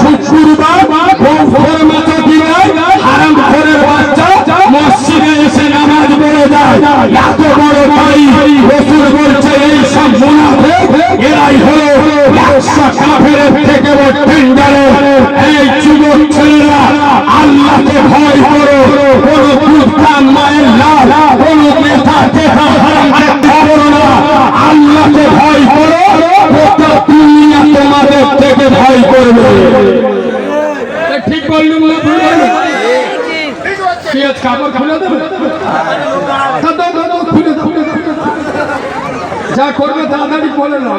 শুক্রবার ভোর মাথা দিয়ে হারাম ঘরের বাচ্চা মসজিদে এসে নামাজ পড়ে যায়। এত বড় ভাই রসুল বলছে এই সব মুনাফিক এরাই হলো 100 কাফেরের থেকে বড় ডেঞ্জারাস। এই যুবক ছেলেরা আল্লাহকে ভয় করো, কোন কুত্তার মায়ের লাল কোন নেতা দেখা করো না, আল্লাহকে ভয় করো, গোটা দুনিয়া তোমাদের থেকে ভয় করবে। ঠিক বললুম না? কাপড় খুলে দেবে, যা করবে তাড়াতাড়ি বলে না।